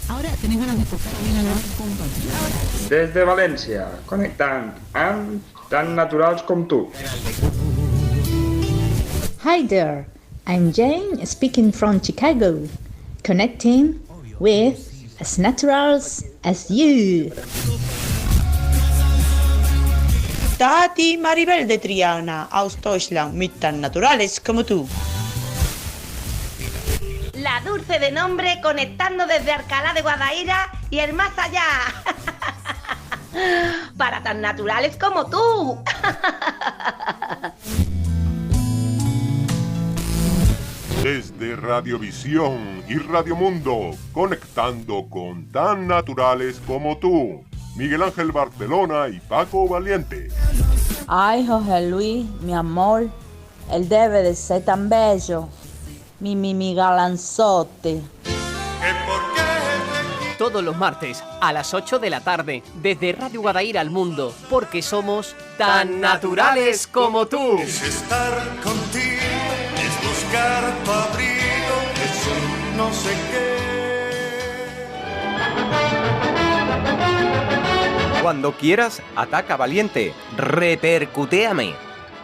Ahora tenés ganas de escuchar bien el con Desde València, connectant amb tan naturals com tu. Hi there, I'm Jane speaking from Chicago, connecting with as naturals as you. Tati Maribel de Triana, aus Deutschland, mit tan naturales como tú. La Dulce de nombre, conectando desde Alcalá de Guadaira y el más allá. Para tan naturales como tú. Desde Radiovisión y Radio Mundo, conectando con tan naturales como tú. Miguel Ángel Barcelona y Paco Valiente. Ay, José Luis, mi amor, él debe de ser tan bello. Mi galanzote. Todos los martes a las 8 de la tarde, desde Radio Guadaira al mundo, porque somos tan naturales como tú. Es estar contigo, es buscar tu abrigo, es un no sé qué. Cuando quieras, ataca, valiente. Repercutéame.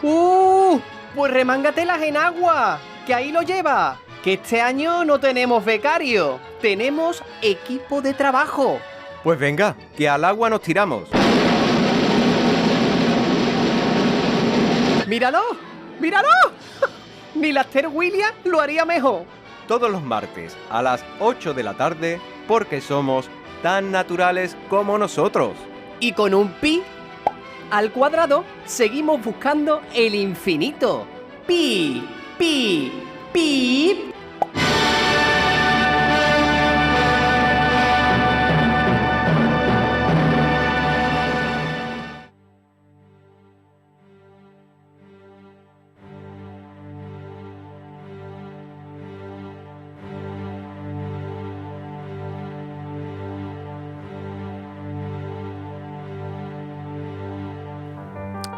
Pues remángatelas en agua, que ahí lo lleva. Que este año no tenemos becario, tenemos equipo de trabajo. Pues venga, que al agua nos tiramos. ¡Míralo! ¡Míralo! Ni la Esther Williams lo haría mejor. Todos los martes a las 8 de la tarde, porque somos tan naturales como nosotros. Y con un pi al cuadrado seguimos buscando el infinito. Pi, pi, pi.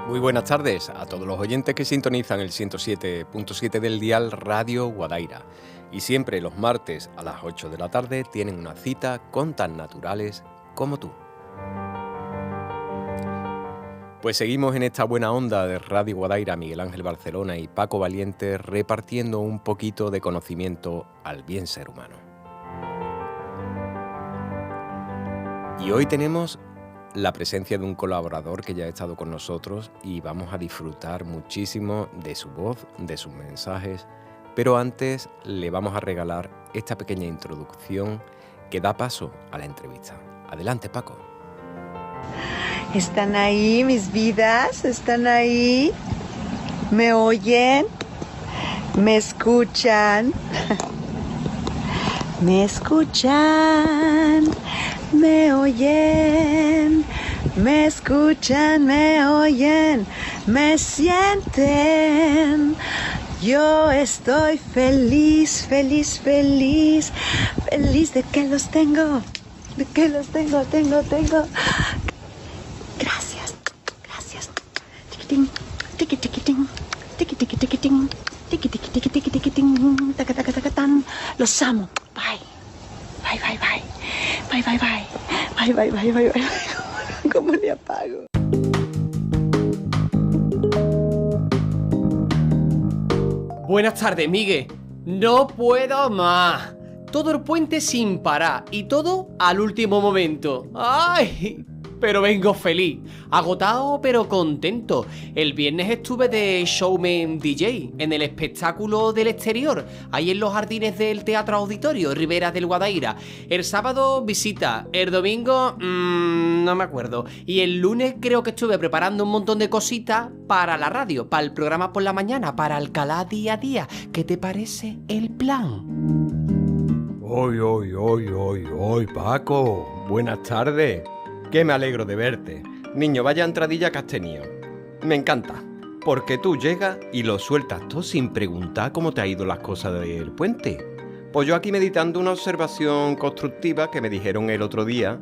Muy buenas tardes a todos los oyentes que sintonizan el 107.7 del dial Radio Guadaira. Y siempre los martes a las 8 de la tarde tienen una cita con tan naturales como tú. Pues seguimos en esta buena onda de Radio Guadaira, Miguel Ángel Barcelona y Paco Valiente, repartiendo un poquito de conocimiento al bien ser humano. Y hoy tenemos la presencia de un colaborador que ya ha estado con nosotros y vamos a disfrutar muchísimo de su voz, de sus mensajes, pero antes le vamos a regalar esta pequeña introducción que da paso a la entrevista. Adelante, Paco. ¿Están ahí mis vidas? ¿Están ahí? ¿Me oyen? ¿Me escuchan? ¿Me escuchan? ¿Me oyen? ¿Me escuchan? ¿Me oyen? ¿Me sienten? Yo estoy feliz, feliz, feliz, feliz de que los tengo, de que los tengo. Gracias, gracias. Tiquitín, tiquitiquitín, tiquitiquitín, tiquitiquitín, tacatacatacatán. Los amo. Bye. Bye, bye, bye. Bye, bye, bye. Bye, bye, bye, bye, bye. ¿Cómo le apago? Buenas tardes, Miguel. No puedo más. Todo el puente sin parar y todo al último momento. ¡Ay! Pero vengo feliz, agotado pero contento. El viernes estuve de showman DJ en el espectáculo del exterior, ahí en los jardines del Teatro Auditorio, Ribera del Guadaira. El sábado visita, el domingo no me acuerdo. Y el lunes creo que estuve preparando un montón de cositas para la radio, para el programa por la mañana, para Alcalá día a día. ¿Qué te parece el plan? Hoy, Paco. Buenas tardes. Que me alegro de verte. Niño, vaya entradilla que has tenido. Me encanta, porque tú llegas y lo sueltas todo sin preguntar cómo te ha ido las cosas del puente. Pues yo aquí meditando una observación constructiva que me dijeron el otro día,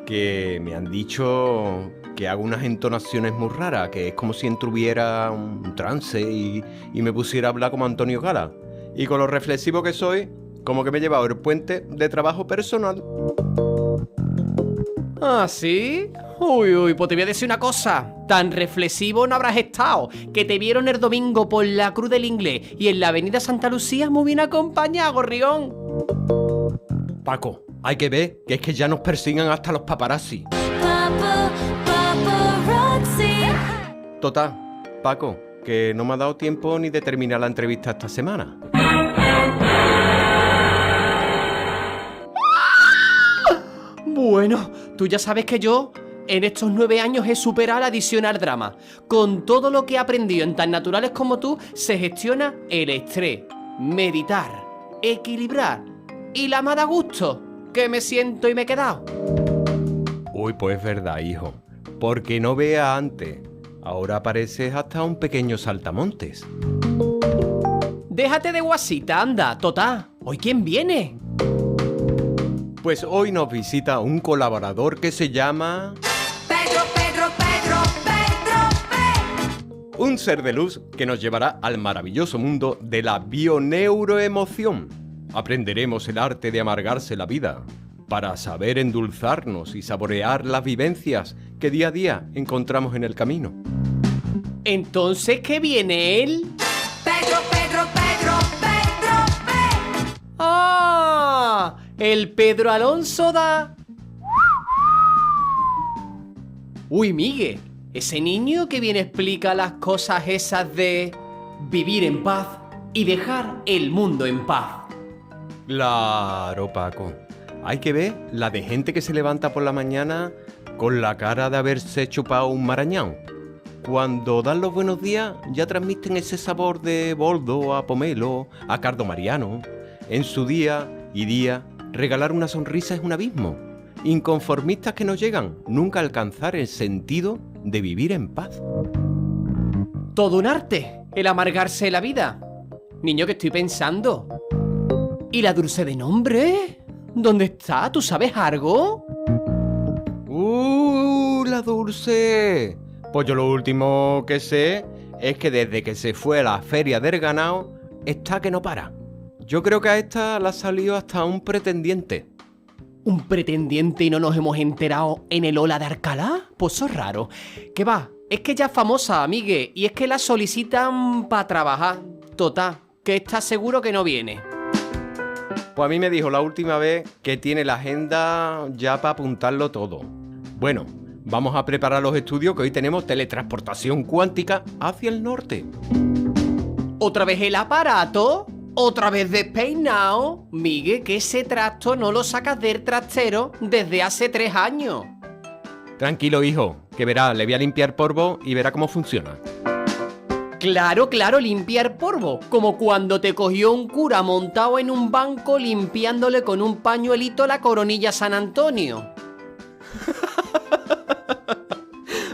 que me han dicho que hago unas entonaciones muy raras, que es como si entuviera un trance y me pusiera a hablar como Antonio Gala. Y con lo reflexivo que soy, como que me he llevado el puente de trabajo personal. ¿Ah, sí? Uy, pues te voy a decir una cosa. Tan reflexivo no habrás estado, que te vieron el domingo por la Cruz del Inglés y en la avenida Santa Lucía muy bien acompañado, gorrión. Paco, hay que ver que es que ya nos persigan hasta los paparazzi. Total, Paco, que no me ha dado tiempo ni de terminar la entrevista esta semana. Bueno, tú ya sabes que yo en estos 9 años he superado la adicción al drama. Con todo lo que he aprendido en Tan Naturales como Tú, se gestiona el estrés, meditar, equilibrar y la más a gusto, que me siento y me he quedado. Uy, pues es verdad, hijo, porque no vea antes. Ahora pareces hasta un pequeño saltamontes. Déjate de guasita, anda, Totá. ¿Hoy quién viene? Pues hoy nos visita un colaborador que se llama... Pedro. Un ser de luz que nos llevará al maravilloso mundo de la bioneuroemoción. Aprenderemos el arte de amargarse la vida para saber endulzarnos y saborear las vivencias que día a día encontramos en el camino. Entonces, ¿qué viene él? Pedro. ¡Ah! El Pedro Alonso da... Uy, Migue, ese niño que viene explica las cosas esas de vivir en paz y dejar el mundo en paz. Claro, Paco. Hay que ver la de gente que se levanta por la mañana con la cara de haberse chupado un marañón. Cuando dan los buenos días ya transmiten ese sabor de boldo a pomelo, a cardo mariano. En su día y día, regalar una sonrisa es un abismo. Inconformistas que no llegan nunca a alcanzar el sentido de vivir en paz. Todo un arte, el amargarse la vida. Niño, que estoy pensando. ¿Y la dulce de nombre? ¿Dónde está? ¿Tú sabes algo? La dulce. Pues yo lo último que sé es que desde que se fue a la feria del ganado está que no para. Yo creo que a esta le ha salido hasta un pretendiente. ¿Un pretendiente y no nos hemos enterado en el Ola de Alcalá? Pues eso es raro. ¿Qué va? Es que ya es famosa, amigue, y es que la solicitan para trabajar. Total, que está seguro que no viene. Pues a mí me dijo la última vez que tiene la agenda ya para apuntarlo todo. Bueno, vamos a preparar los estudios que hoy tenemos teletransportación cuántica hacia el norte. ¿Otra vez el aparato? ¿Otra vez despeinado? Migue, que ese trasto no lo sacas del trastero desde hace 3 años. Tranquilo, hijo, que verá, le voy a limpiar polvo y verá cómo funciona. Claro, limpiar polvo. Como cuando te cogió un cura montado en un banco limpiándole con un pañuelito la coronilla San Antonio.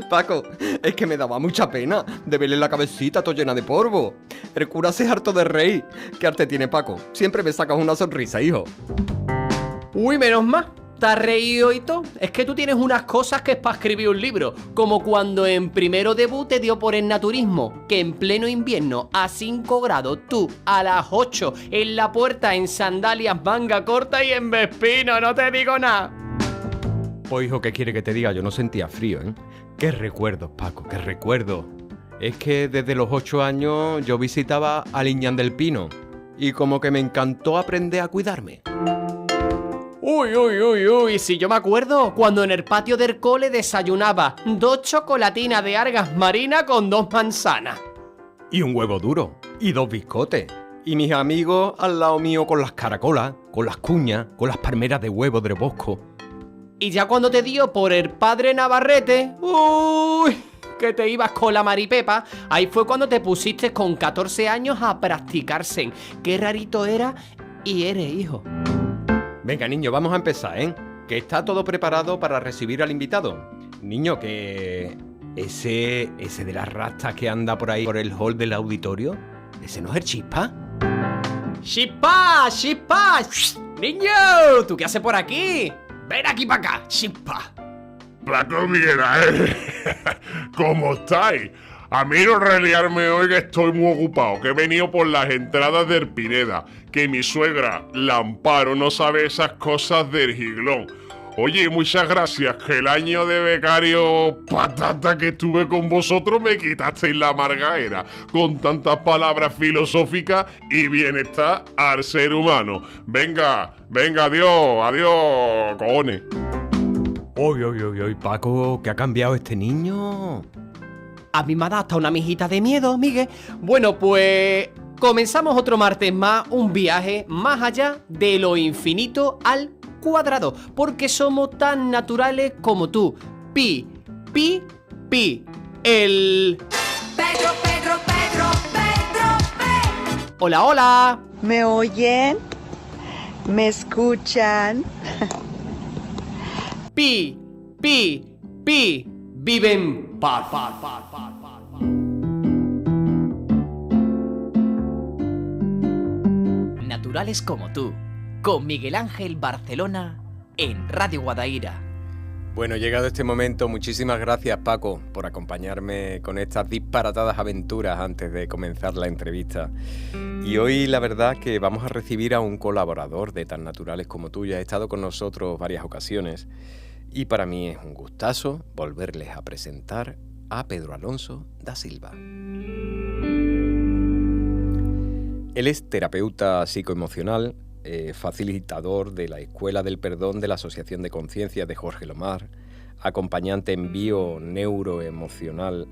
Paco, es que me daba mucha pena de verle la cabecita toda llena de polvo. El cura se es harto de reír. ¿Qué arte tiene, Paco? Siempre me sacas una sonrisa, hijo. Uy, menos mal. ¿Te has reído y todo? Es que tú tienes unas cosas que es para escribir un libro. Como cuando en primero debut te dio por el naturismo, que en pleno invierno a 5 grados, tú a las 8 en la puerta en sandalias manga corta y en vespino, no te digo nada. Pues hijo, ¿qué quiere que te diga? Yo no sentía frío, ¿eh? Qué recuerdos, Paco, qué recuerdos. Es que desde los 8 años yo visitaba a Liñán del Pino y como que me encantó aprender a cuidarme. Uy, si yo me acuerdo cuando en el patio del cole desayunaba 2 chocolatinas de algas marinas con 2 manzanas. Y un huevo duro, y 2 biscotes. Y mis amigos al lado mío con las caracolas, con las cuñas, con las palmeras de huevo del bosco. Y ya cuando te dio por el padre Navarrete, que te ibas con la Maripepa, ahí fue cuando te pusiste con 14 años a practicarse. Qué rarito era y eres, hijo. Venga, niño, vamos a empezar, ¿eh? Que está todo preparado para recibir al invitado. Niño, que... Ese de las rastas que anda por ahí por el hall del auditorio, ¿ese no es el Chispa? ¡Chispa! ¡Niño! ¿Tú qué haces por aquí? ¡Ven aquí para acá, Chispa! Paco Miguel Ángel, ¿cómo estáis? A mí no reliarme hoy, que estoy muy ocupado, que he venido por las entradas del Pineda, que mi suegra, la Amparo, no sabe esas cosas del Giglón. Oye, muchas gracias, que el año de becario patata que estuve con vosotros me quitasteis la amargaera, con tantas palabras filosóficas y bienestar al ser humano. Venga, adiós, cojones. Oy, Paco, ¿qué ha cambiado este niño? A mí me ha dado hasta una mijita de miedo, Miguel. Bueno, pues comenzamos otro martes más, un viaje más allá de lo infinito al cuadrado, porque somos tan naturales como tú. Pi. El... Pedro. Hola. ¿Me oyen? ¿Me escuchan? Pi. Viven paz. Naturales como tú, con Miguel Ángel Barcelona en Radio Guadaira. Bueno, llegado este momento, muchísimas gracias, Paco, por acompañarme con estas disparatadas aventuras antes de comenzar la entrevista. Y hoy la verdad que vamos a recibir a un colaborador de Tan Naturales como tú. Ya ha estado con nosotros varias ocasiones y para mí es un gustazo volverles a presentar a Pedro Alonso da Silva. Él es terapeuta psicoemocional, facilitador de la Escuela del Perdón de la Asociación de Conciencia de Jorge Lomar, acompañante bioneuroemocional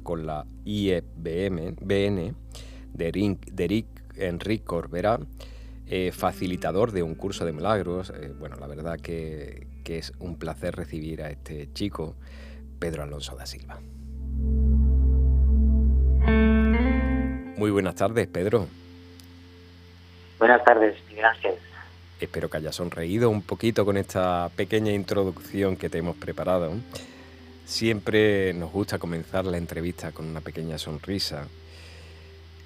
con la IEBN de Eric Enrique Corberá, facilitador de un curso de milagros. Bueno, la verdad que es un placer recibir a este chico, Pedro Alonso da Silva. Muy buenas tardes, Pedro. Buenas tardes, Miguel Ángel. Espero que hayas sonreído un poquito con esta pequeña introducción que te hemos preparado. Siempre nos gusta comenzar la entrevista con una pequeña sonrisa.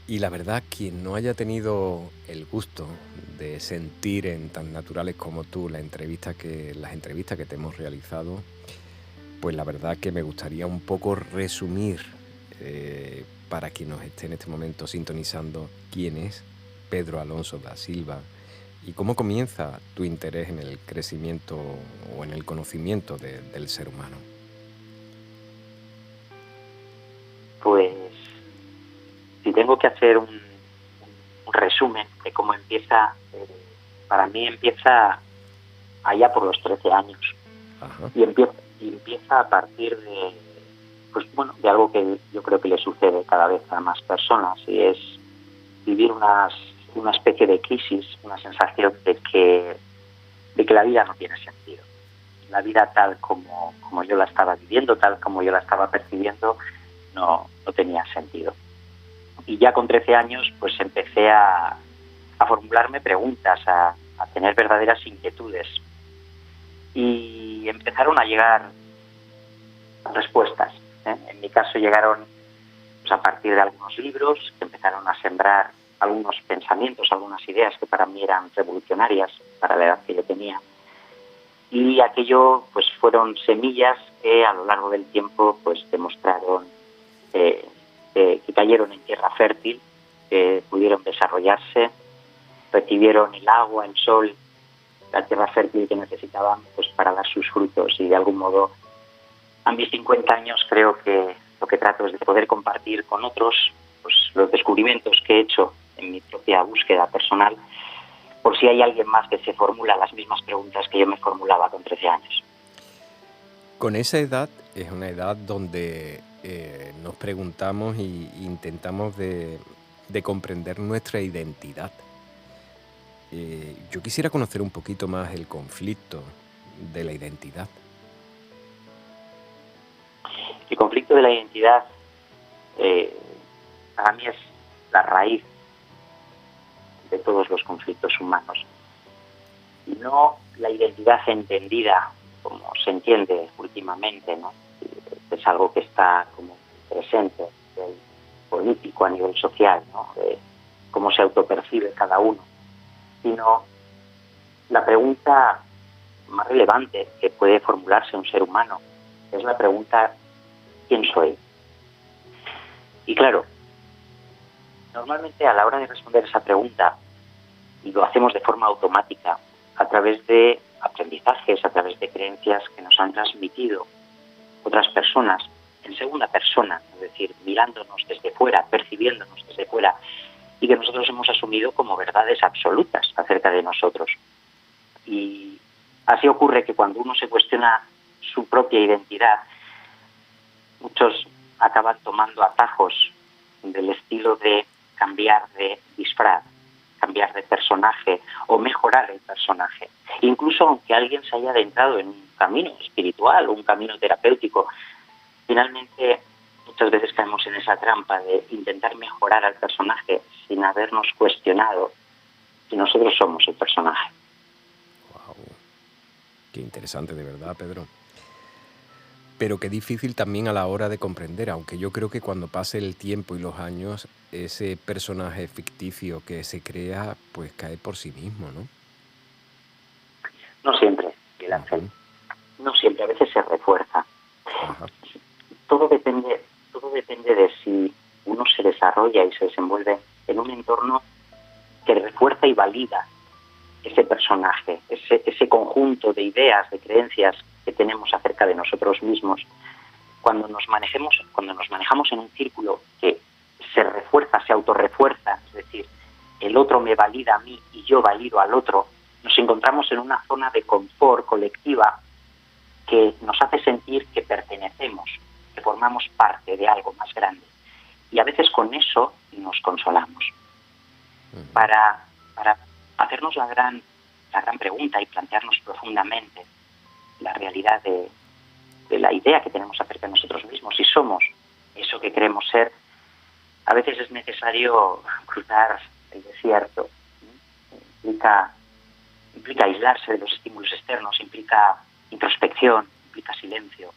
Y la verdad, quien no haya tenido el gusto de sentir en Tan Naturales como tú las entrevistas que te hemos realizado, pues la verdad que me gustaría un poco resumir, para quien nos esté en este momento sintonizando, quién es Pedro Alonso da Silva y cómo comienza tu interés en el crecimiento o en el conocimiento del ser humano. Pues, si tengo que hacer un resumen de cómo empieza, para mí empieza allá por los 13 años. Ajá. Y empieza a partir de algo que yo creo que le sucede cada vez a más personas, y es vivir una especie de crisis, una sensación de que la vida no tiene sentido. La vida tal como yo la estaba viviendo, tal como yo la estaba percibiendo, no tenía sentido. Y ya con 13 años pues empecé a formularme preguntas, a tener verdaderas inquietudes, y empezaron a llegar respuestas. En mi caso llegaron pues, a partir de algunos libros que empezaron a sembrar algunos pensamientos, algunas ideas que para mí eran revolucionarias para la edad que yo tenía, y aquello pues fueron semillas que a lo largo del tiempo pues demostraron que cayeron en tierra fértil, que pudieron desarrollarse, recibieron el agua, el sol, la tierra fértil que necesitaban pues para dar sus frutos, y de algún modo a mis 50 años creo que lo que trato es de poder compartir con otros pues los descubrimientos que he hecho en mi propia búsqueda personal, por si hay alguien más que se formula las mismas preguntas que yo me formulaba con 13 años. Con esa edad es una edad donde nos preguntamos e intentamos de comprender nuestra identidad. Yo quisiera conocer un poquito más el conflicto de la identidad. El conflicto de la identidad para mí es la raíz de todos los conflictos humanos. Y no la identidad entendida como se entiende últimamente, ¿no? Es algo que está como presente a nivel político, a nivel social, ¿no? De cómo se autopercibe cada uno, sino la pregunta más relevante que puede formularse un ser humano es la pregunta ¿quién soy? Y claro, normalmente a la hora de responder esa pregunta, y lo hacemos de forma automática, a través de aprendizajes, a través de creencias que nos han transmitido otras personas en segunda persona, es decir, mirándonos desde fuera, percibiéndonos desde fuera, y que nosotros hemos asumido como verdades absolutas acerca de nosotros. Y así ocurre que cuando uno se cuestiona su propia identidad, muchos acaban tomando atajos del estilo de cambiar de disfraz, cambiar de personaje o mejorar el personaje. Incluso aunque alguien se haya adentrado en un camino espiritual o un camino terapéutico, finalmente muchas veces caemos en esa trampa de intentar mejorar al personaje sin habernos cuestionado si nosotros somos el personaje. Wow. Qué interesante, de verdad, Pedro. Pero qué difícil también a la hora de comprender, aunque yo creo que cuando pase el tiempo y los años, ese personaje ficticio que se crea, pues cae por sí mismo, ¿no? No siempre, Miguel Ángel. No siempre, a veces se refuerza. Ajá. Todo depende de si uno se desarrolla y se desenvuelve en un entorno que refuerza y valida ese personaje, ese conjunto de ideas, de creencias que tenemos acerca de nosotros mismos. Cuando nos manejamos en un círculo que se refuerza, se autorrefuerza, es decir, el otro me valida a mí y yo valido al otro, nos encontramos en una zona de confort colectiva que nos hace sentir que pertenecemos, que formamos parte de algo más grande. Y a veces con eso nos consolamos. Para hacernos la gran pregunta y plantearnos profundamente la realidad de la idea que tenemos acerca de nosotros mismos, si somos eso que queremos ser, a veces es necesario cruzar el desierto. Implica aislarse de los estímulos externos, implica introspección, implica silencio,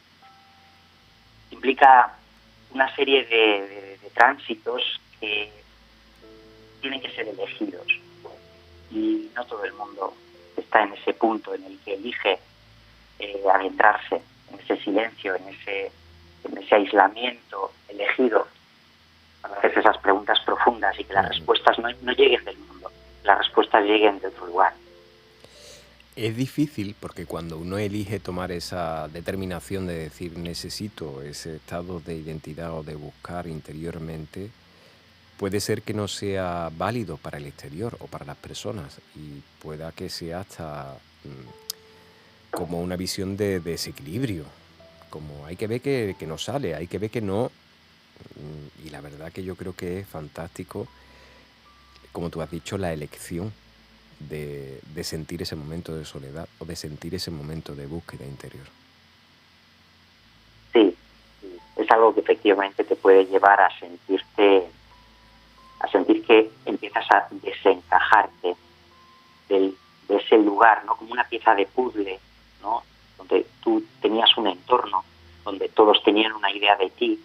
implica una serie de tránsitos que tienen que ser elegidos. Y no todo el mundo está en ese punto en el que elige adentrarse en ese silencio, en ese aislamiento elegido para hacerse esas preguntas profundas y que las respuestas no lleguen del mundo, las respuestas lleguen de otro lugar. Es difícil porque cuando uno elige tomar esa determinación de decir necesito ese estado de identidad o de buscar interiormente, puede ser que no sea válido para el exterior o para las personas y pueda que sea hasta como una visión de desequilibrio, como hay que ver que no sale, hay que ver que no, y la verdad que yo creo que es fantástico, como tú has dicho, la elección de sentir ese momento de soledad o de sentir ese momento de búsqueda interior. Sí, es algo que efectivamente te puede llevar a sentir que empiezas a desencajarte de ese lugar, ¿no? Como una pieza de puzzle, ¿no? Donde tú tenías un entorno, donde todos tenían una idea de ti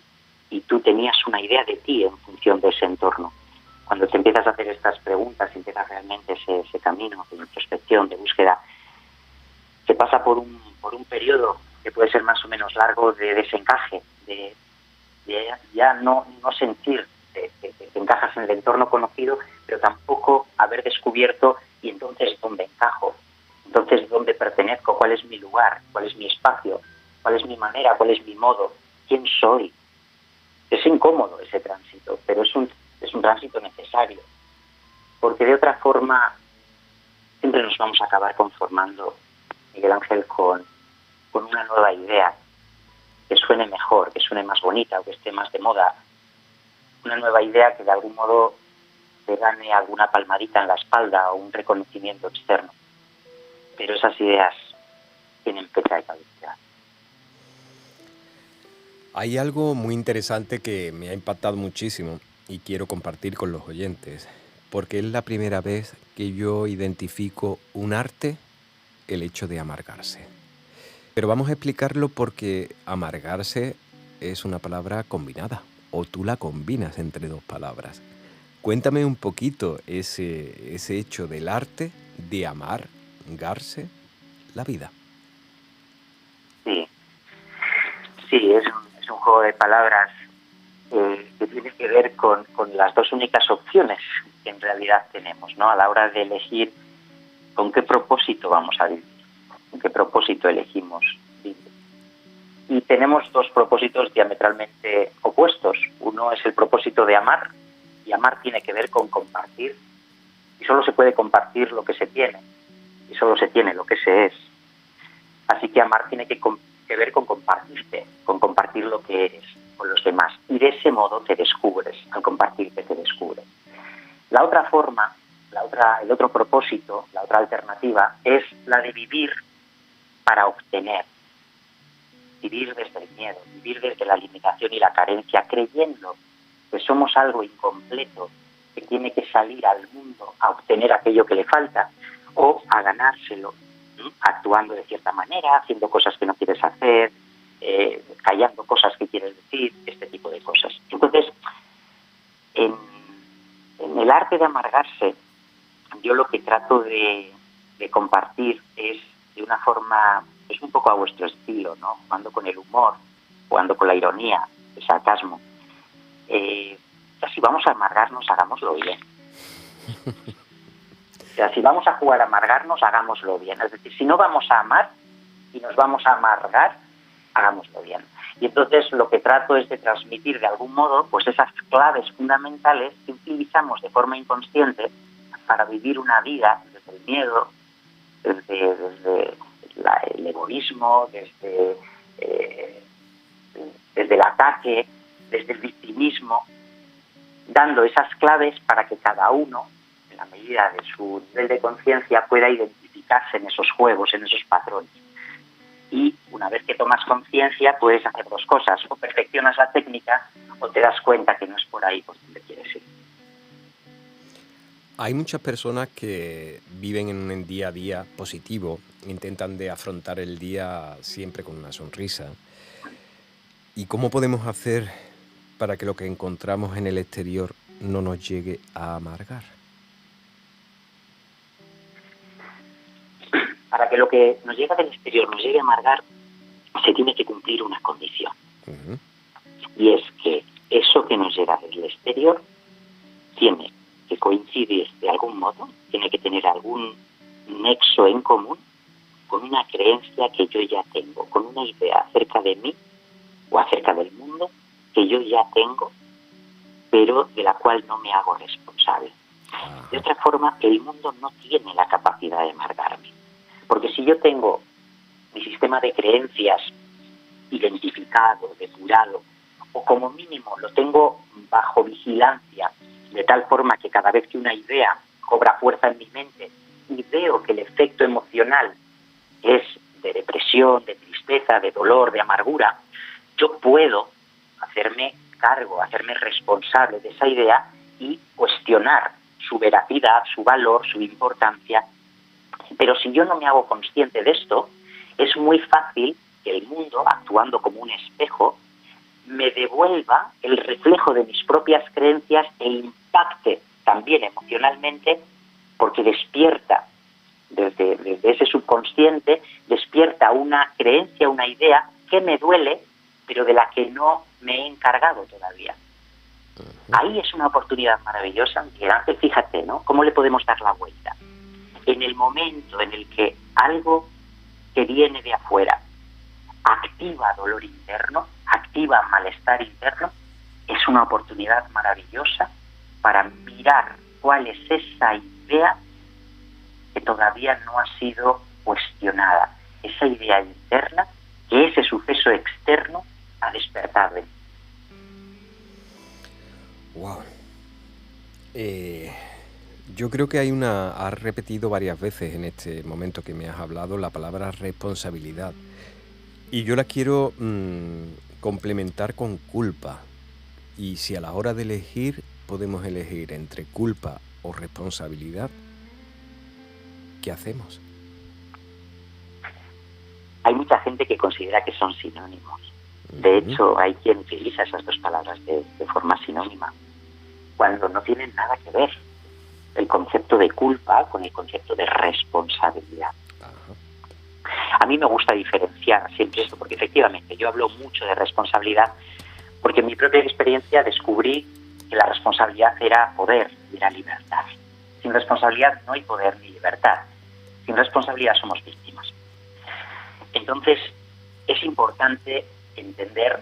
y tú tenías una idea de ti en función de ese entorno. Cuando te empiezas a hacer estas preguntas, empiezas realmente ese camino de introspección, de búsqueda, se pasa por un periodo que puede ser más o menos largo de desencaje, de ya no sentir que te encajas en el entorno conocido, pero tampoco haber descubierto y entonces dónde encajo, entonces dónde pertenezco, cuál es mi lugar, cuál es mi espacio, cuál es mi manera, cuál es mi modo, quién soy. Es incómodo ese tránsito, pero es un tránsito necesario, porque de otra forma siempre nos vamos a acabar conformando, Miguel Ángel, con una nueva idea que suene mejor, que suene más bonita o que esté más de moda, una nueva idea que de algún modo te gane alguna palmadita en la espalda o un reconocimiento externo. Pero esas ideas tienen fecha de caducidad. Hay algo muy interesante que me ha impactado muchísimo y quiero compartir con los oyentes, porque es la primera vez que yo identifico un arte, el hecho de amargarse. Pero vamos a explicarlo porque amargarse es una palabra combinada, o tú la combinas entre dos palabras. Cuéntame un poquito ese hecho del arte de amargarse la vida. Sí, es es un juego de palabras que tiene que ver con las dos únicas opciones que en realidad tenemos, ¿no? A la hora de elegir con qué propósito vamos a vivir, con qué propósito elegimos vivir. Y tenemos dos propósitos diametralmente opuestos. Uno es el propósito de amar, y amar tiene que ver con compartir, y solo se puede compartir lo que se tiene, y solo se tiene lo que se es. Así que amar tiene que ver con compartirte, con compartir lo que eres con los demás, y de ese modo te descubres, al compartirte te descubres. La otra forma, el otro propósito, la otra alternativa es la de vivir para obtener, vivir desde el miedo, vivir desde la limitación y la carencia, creyendo que somos algo incompleto que tiene que salir al mundo a obtener aquello que le falta o a ganárselo, actuando de cierta manera, haciendo cosas que no quieres hacer, callando cosas que quieres decir, este tipo de cosas. Entonces, en el arte de amargarse, yo lo que trato de compartir es de una forma, es un poco a vuestro estilo, ¿no? Jugando con el humor, jugando con la ironía, el sarcasmo. Si vamos a amargarnos, hagámoslo bien. O sea, si vamos a jugar a amargarnos, hagámoslo bien. Es decir, si no vamos a amar y nos vamos a amargar, hagámoslo bien. Y entonces lo que trato es de transmitir de algún modo pues esas claves fundamentales que utilizamos de forma inconsciente para vivir una vida desde el miedo, desde el egoísmo, desde el ataque, desde el victimismo, dando esas claves para que cada uno, en la medida de su nivel de conciencia, pueda identificarse en esos juegos, en esos patrones. Y una vez que tomas conciencia, puedes hacer dos cosas: o perfeccionas la técnica o te das cuenta que no es por ahí por donde quieres ir. Hay muchas personas que viven en un día a día positivo, intentan de afrontar el día siempre con una sonrisa. ¿Y cómo podemos hacer para que lo que encontramos en el exterior no nos llegue a amargar? Para que lo que nos llega del exterior nos llegue a amargar, se tiene que cumplir una condición. Uh-huh. Y es que eso que nos llega del exterior tiene que coincidir de algún modo, tiene que tener algún nexo en común con una creencia que yo ya tengo, con una idea acerca de mí o acerca del mundo que yo ya tengo, pero de la cual no me hago responsable. De otra forma, el mundo no tiene la capacidad de amargarme. Porque si yo tengo mi sistema de creencias identificado, depurado, o como mínimo lo tengo bajo vigilancia, de tal forma que cada vez que una idea cobra fuerza en mi mente y veo que el efecto emocional es de depresión, de tristeza, de dolor, de amargura, yo puedo hacerme cargo, hacerme responsable de esa idea y cuestionar su veracidad, su valor, su importancia. Pero si yo no me hago consciente de esto, es muy fácil que el mundo, actuando como un espejo, me devuelva el reflejo de mis propias creencias e impacte también emocionalmente, porque despierta desde ese subconsciente, despierta una creencia, una idea que me duele, pero de la que no me he encargado todavía. Ahí es una oportunidad maravillosa, Miguel Ángel, fíjate, ¿no? ¿Cómo le podemos dar la vuelta? En el momento en el que algo que viene de afuera activa dolor interno, activa malestar interno, es una oportunidad maravillosa para mirar cuál es esa idea que todavía no ha sido cuestionada, esa idea interna que ese suceso externo ha despertado en mí. Wow. Yo creo que has repetido varias veces en este momento que me has hablado la palabra responsabilidad. Y yo la quiero complementar con culpa. Y si a la hora de elegir podemos elegir entre culpa o responsabilidad, ¿qué hacemos? Hay mucha gente que considera que son sinónimos. De hecho, hay quien utiliza esas dos palabras de forma sinónima, cuando no tienen nada que ver el concepto de culpa con el concepto de responsabilidad. A mí mí me gusta diferenciar siempre esto, porque efectivamente yo hablo mucho de responsabilidad, porque en mi propia experiencia descubrí que la responsabilidad era poder y era libertad. Sin responsabilidad no hay poder ni libertad. Sin responsabilidad somos víctimas. Entonces, es importante entender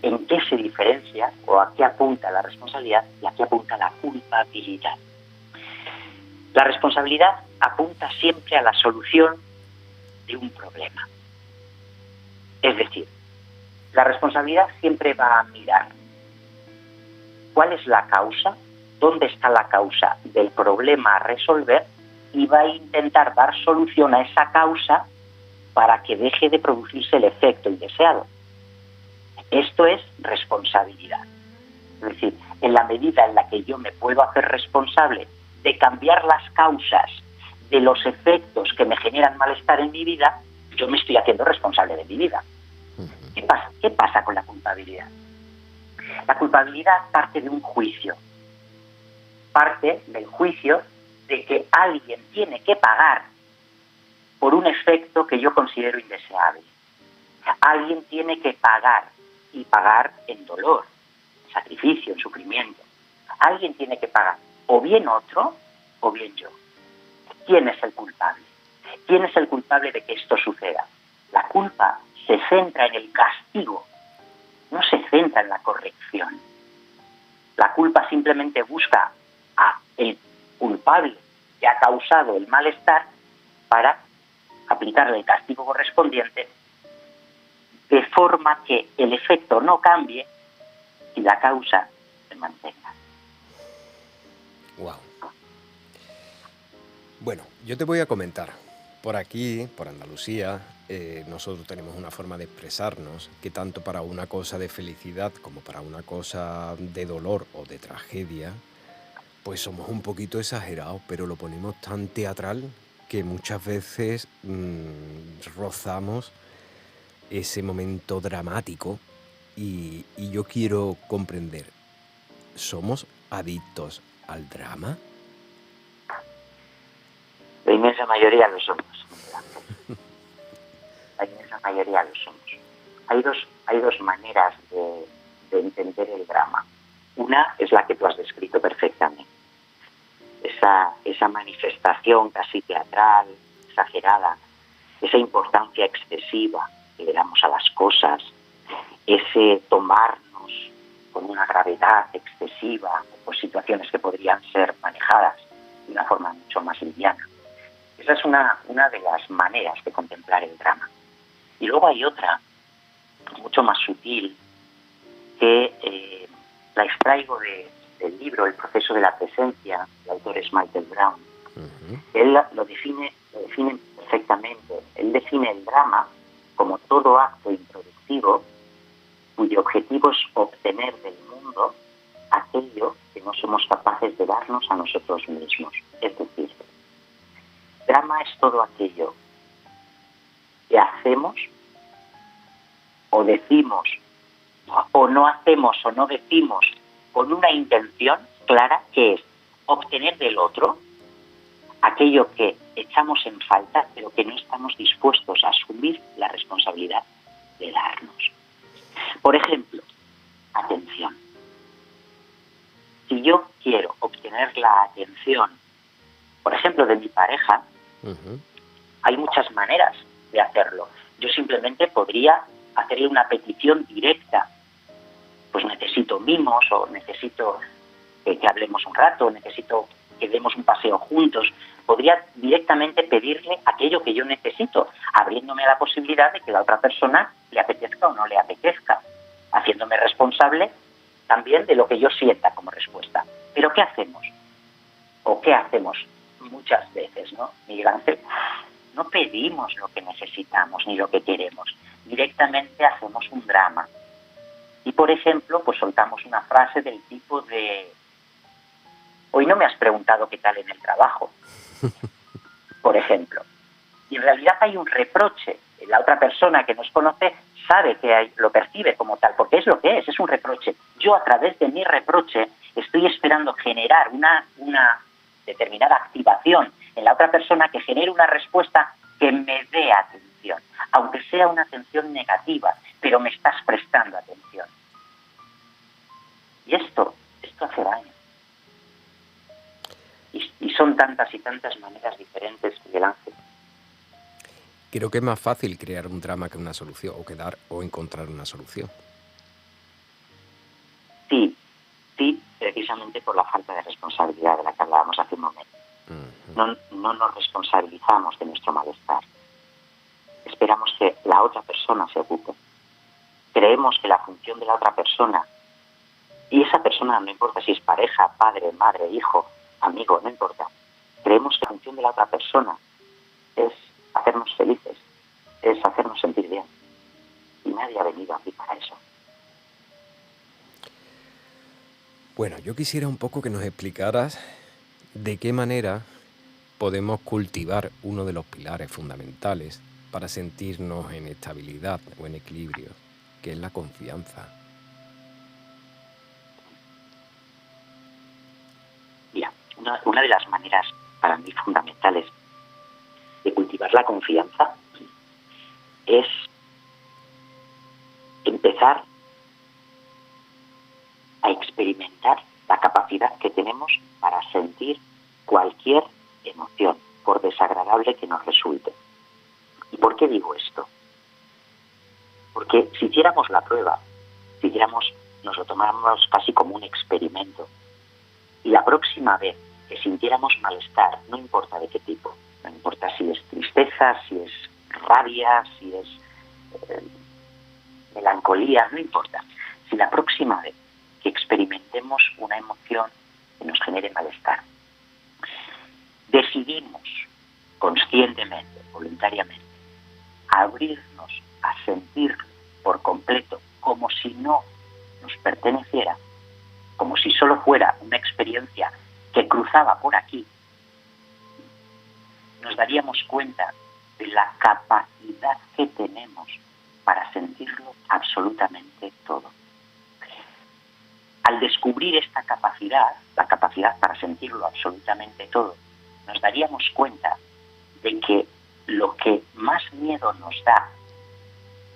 en qué se diferencia o a qué apunta la responsabilidad y a qué apunta la culpabilidad. La responsabilidad apunta siempre a la solución de un problema. Es decir, la responsabilidad siempre va a mirar cuál es la causa, dónde está la causa del problema a resolver y va a intentar dar solución a esa causa para que deje de producirse el efecto indeseado. Esto es responsabilidad. Es decir, en la medida en la que yo me puedo hacer responsable de cambiar las causas de los efectos que me generan malestar en mi vida, yo me estoy haciendo responsable de mi vida. ¿Qué pasa? ¿Qué pasa con la culpabilidad? La culpabilidad parte de un juicio. Parte del juicio de que alguien tiene que pagar por un efecto que yo considero indeseable. Alguien tiene que pagar, y pagar en dolor, en sacrificio, en sufrimiento. Alguien tiene que pagar, o bien otro, o bien yo. ¿Quién es el culpable? ¿Quién es el culpable de que esto suceda? La culpa se centra en el castigo, no se centra en la corrección. La culpa simplemente busca a el culpable que ha causado el malestar para aplicarle el castigo correspondiente, de forma que el efecto no cambie y la causa se mantenga. Wow. Bueno, yo te voy a comentar. Por aquí, por Andalucía, nosotros tenemos una forma de expresarnos que tanto para una cosa de felicidad como para una cosa de dolor o de tragedia, pues somos un poquito exagerados, pero lo ponemos tan teatral que muchas veces rozamos ese momento dramático y yo quiero comprender, ¿somos adictos al drama? La inmensa mayoría lo somos. La inmensa mayoría lo somos. Hay dos maneras de entender el drama. Una es la que tú has descrito perfectamente. Esa manifestación casi teatral, exagerada, esa importancia excesiva que le damos a las cosas, ese tomarnos con una gravedad excesiva por situaciones que podrían ser manejadas de una forma mucho más liviana. Esa es una de las maneras de contemplar el drama. Y luego hay otra, mucho más sutil, que la extraigo del libro El proceso de la presencia, el autor es Michael Brown. Él lo define perfectamente. Él define el drama como todo acto improductivo cuyo objetivo es obtener del mundo aquello que no somos capaces de darnos a nosotros mismos. Es decir, drama es todo aquello que hacemos o decimos o no hacemos o no decimos con una intención clara, que es obtener del otro aquello que echamos en falta, pero que no estamos dispuestos a asumir la responsabilidad de darnos. Por ejemplo, atención. Si yo quiero obtener la atención, por ejemplo, de mi pareja, hay muchas maneras de hacerlo. Yo simplemente podría hacerle una petición directa. Pues necesito mimos, o necesito que hablemos un rato, necesito que demos un paseo juntos. Podría directamente pedirle aquello que yo necesito, abriéndome a la posibilidad de que la otra persona le apetezca o no le apetezca, haciéndome responsable también de lo que yo sienta como respuesta. Pero ¿qué hacemos? ¿O qué hacemos muchas veces, no, Miguel Ángel? No pedimos lo que necesitamos ni lo que queremos. Directamente hacemos un drama. Y, por ejemplo, pues soltamos una frase del tipo de: hoy no me has preguntado qué tal en el trabajo, por ejemplo. Y en realidad hay un reproche. La otra persona que nos conoce sabe que lo percibe como tal, porque es lo que es un reproche. Yo, a través de mi reproche, estoy esperando generar una determinada activación en la otra persona que genere una respuesta que me dé atención. atención, aunque sea una atención negativa, pero me estás prestando atención. Y esto hace daño. Y son tantas y tantas maneras diferentes, Miguel Ángel. Creo que es más fácil crear un drama que una solución, o encontrar una solución. Sí, precisamente por la falta de responsabilidad de la que hablábamos hace un momento. No nos responsabilizamos de nuestro malestar. Esperamos que la otra persona se ocupe. Creemos que la función de la otra persona, y esa persona no importa si es pareja, padre, madre, hijo, amigo, no importa. Creemos que la función de la otra persona es hacernos felices, es hacernos sentir bien. Y nadie ha venido aquí para eso. Bueno, yo quisiera un poco que nos explicaras de qué manera podemos cultivar uno de los pilares fundamentales para sentirnos en estabilidad o en equilibrio, que es la confianza. Mira, una de las maneras para mí fundamentales de cultivar la confianza es empezar a experimentar la capacidad que tenemos para sentir cualquier emoción, por desagradable que nos resulte. ¿Y por qué digo esto? Porque si hiciéramos la prueba, nos lo tomáramos casi como un experimento, y la próxima vez que sintiéramos malestar, no importa de qué tipo, no importa si es tristeza, si es rabia, si es melancolía, no importa. Si la próxima vez que experimentemos una emoción que nos genere malestar, decidimos conscientemente, voluntariamente, abrirnos a sentirlo por completo, como si no nos perteneciera, como si solo fuera una experiencia que cruzaba por aquí, nos daríamos cuenta de la capacidad que tenemos para sentirlo absolutamente todo. Al descubrir esta capacidad, la capacidad para sentirlo absolutamente todo, nos daríamos cuenta de que lo que más miedo nos da